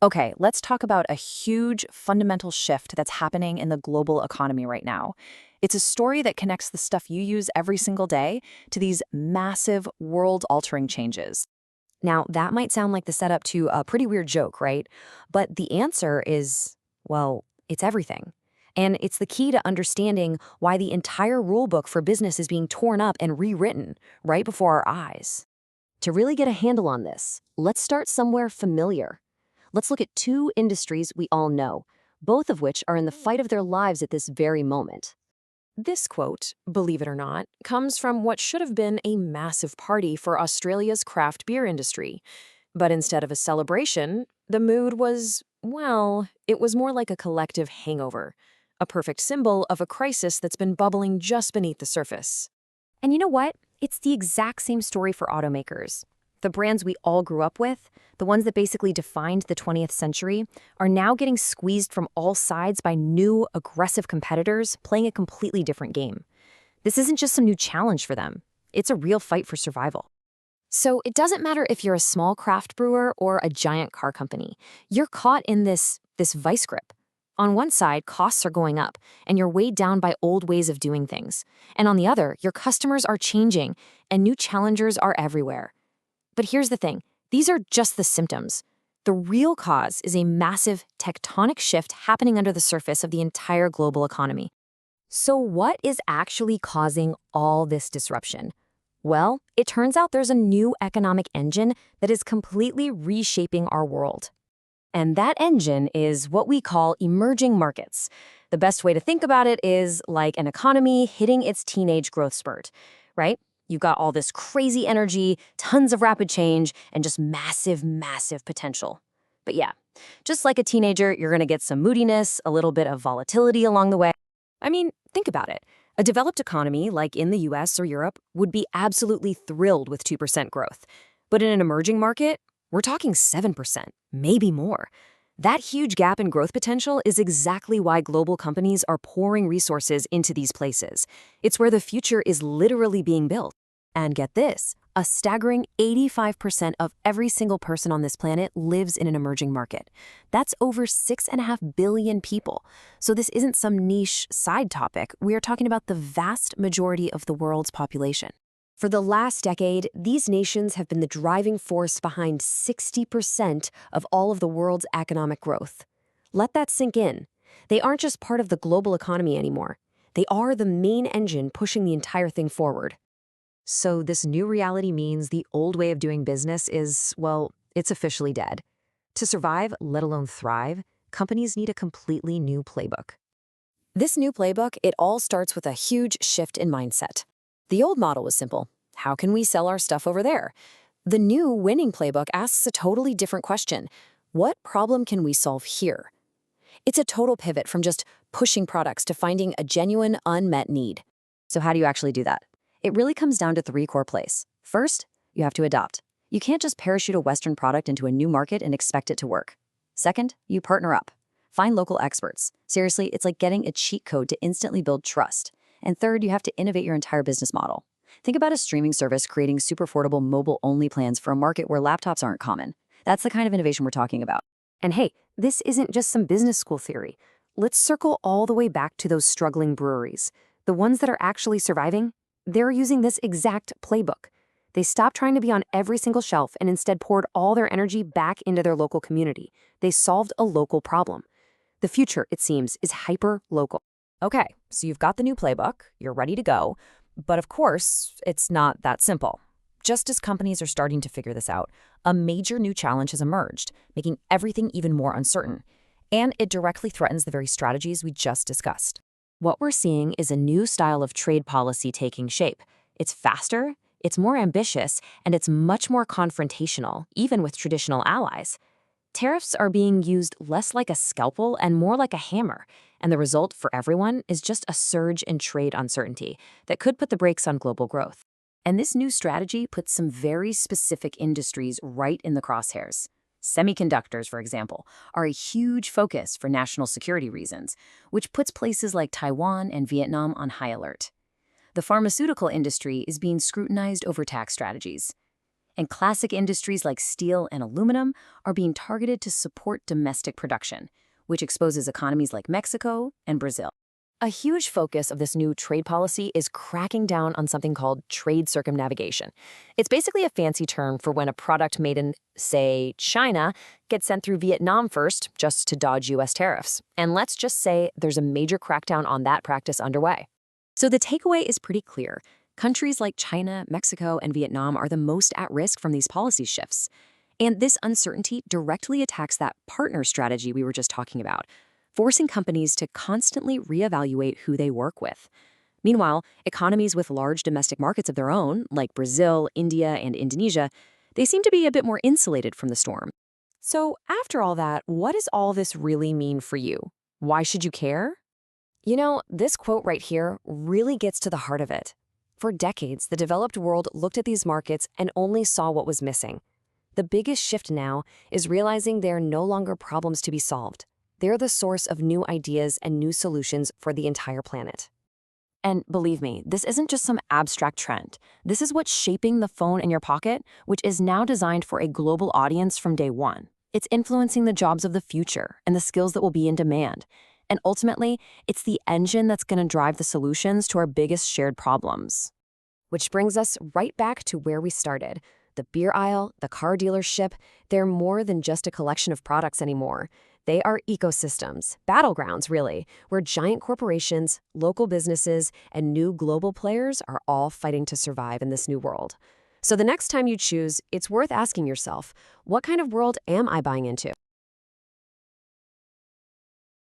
Okay, let's talk about a huge fundamental shift that's happening in the global economy right now. It's a story that connects the stuff you use every single day to these massive world-altering changes. Now, that might sound like the setup to a pretty weird joke, right? But the answer is, well, it's everything. And it's the key to understanding why the entire rulebook for business is being torn up and rewritten right before our eyes. To really get a handle on this, let's start somewhere familiar. Let's look at two industries we all know, both of which are in the fight of their lives at this very moment. This quote, believe it or not, comes from what should have been a massive party for Australia's craft beer industry. But instead of a celebration, the mood was, well, it was more like a collective hangover, a perfect symbol of a crisis that's been bubbling just beneath the surface. And you know what? It's the exact same story for automakers. The brands we all grew up with, the ones that basically defined the 20th century, are now getting squeezed from all sides by new, aggressive competitors playing a completely different game. This isn't just some new challenge for them. It's a real fight for survival. So it doesn't matter if you're a small craft brewer or a giant car company. You're caught in this vice grip. On one side, costs are going up, and you're weighed down by old ways of doing things. And on the other, your customers are changing, and new challengers are everywhere. But here's the thing. These are just the symptoms. The real cause is a massive tectonic shift happening under the surface of the entire global economy. So what is actually causing all this disruption? Well, it turns out there's a new economic engine that is completely reshaping our world. And that engine is what we call emerging markets. The best way to think about it is like an economy hitting its teenage growth spurt, right? You've got all this crazy energy, tons of rapid change, and just massive, massive potential. But yeah, just like a teenager, you're going to get some moodiness, a little bit of volatility along the way. I mean, think about it. A developed economy, like in the US or Europe, would be absolutely thrilled with 2% growth. But in an emerging market, we're talking 7%, maybe more. That huge gap in growth potential is exactly why global companies are pouring resources into these places. It's where the future is literally being built. And get this, a staggering 85% of every single person on this planet lives in an emerging market. That's over 6.5 billion people. So this isn't some niche side topic. We are talking about the vast majority of the world's population. For the last decade, these nations have been the driving force behind 60% of all of the world's economic growth. Let that sink in. They aren't just part of the global economy anymore. They are the main engine pushing the entire thing forward. So this new reality means the old way of doing business is, well, it's officially dead. To survive, let alone thrive, companies need a completely new playbook. This new playbook, it all starts with a huge shift in mindset. The old model was simple. How can we sell our stuff over there? The new winning playbook asks a totally different question. What problem can we solve here? It's a total pivot from just pushing products to finding a genuine unmet need. So how do you actually do that? It really comes down to three core plays. First, you have to adopt. You can't just parachute a Western product into a new market and expect it to work. Second, you partner up. Find local experts. Seriously, it's like getting a cheat code to instantly build trust. And third, you have to innovate your entire business model. Think about a streaming service creating super affordable mobile-only plans for a market where laptops aren't common. That's the kind of innovation we're talking about. And hey, this isn't just some business school theory. Let's circle all the way back to those struggling breweries. The ones that are actually surviving, they're using this exact playbook. They stopped trying to be on every single shelf and instead poured all their energy back into their local community. They solved a local problem. The future, it seems, is hyper-local. Okay, so you've got the new playbook, you're ready to go, but of course, it's not that simple. Just as companies are starting to figure this out, a major new challenge has emerged, making everything even more uncertain. And it directly threatens the very strategies we just discussed. What we're seeing is a new style of trade policy taking shape. It's faster, it's more ambitious, and it's much more confrontational, even with traditional allies. Tariffs are being used less like a scalpel and more like a hammer, and the result for everyone is just a surge in trade uncertainty that could put the brakes on global growth. And this new strategy puts some very specific industries right in the crosshairs. Semiconductors, for example, are a huge focus for national security reasons, which puts places like Taiwan and Vietnam on high alert. The pharmaceutical industry is being scrutinized over tax strategies. And classic industries like steel and aluminum are being targeted to support domestic production, which exposes economies like Mexico and Brazil. A huge focus of this new trade policy is cracking down on something called trade circumnavigation. It's basically a fancy term for when a product made in, say, China gets sent through Vietnam first, just to dodge US tariffs. And let's just say there's a major crackdown on that practice underway. So the takeaway is pretty clear. Countries like China, Mexico, and Vietnam are the most at risk from these policy shifts. And this uncertainty directly attacks that partner strategy we were just talking about, forcing companies to constantly reevaluate who they work with. Meanwhile, economies with large domestic markets of their own, like Brazil, India, and Indonesia, they seem to be a bit more insulated from the storm. So, after all that, what does all this really mean for you? Why should you care? You know, this quote right here really gets to the heart of it. For decades, the developed world looked at these markets and only saw what was missing. The biggest shift now is realizing they are no longer problems to be solved. They're the source of new ideas and new solutions for the entire planet. And believe me, this isn't just some abstract trend. This is what's shaping the phone in your pocket, which is now designed for a global audience from day one. It's influencing the jobs of the future and the skills that will be in demand. And ultimately, it's the engine that's going to drive the solutions to our biggest shared problems. Which brings us right back to where we started. The beer aisle, the car dealership, they're more than just a collection of products anymore. They are ecosystems, battlegrounds really, where giant corporations, local businesses, and new global players are all fighting to survive in this new world. So the next time you choose, it's worth asking yourself, what kind of world am I buying into?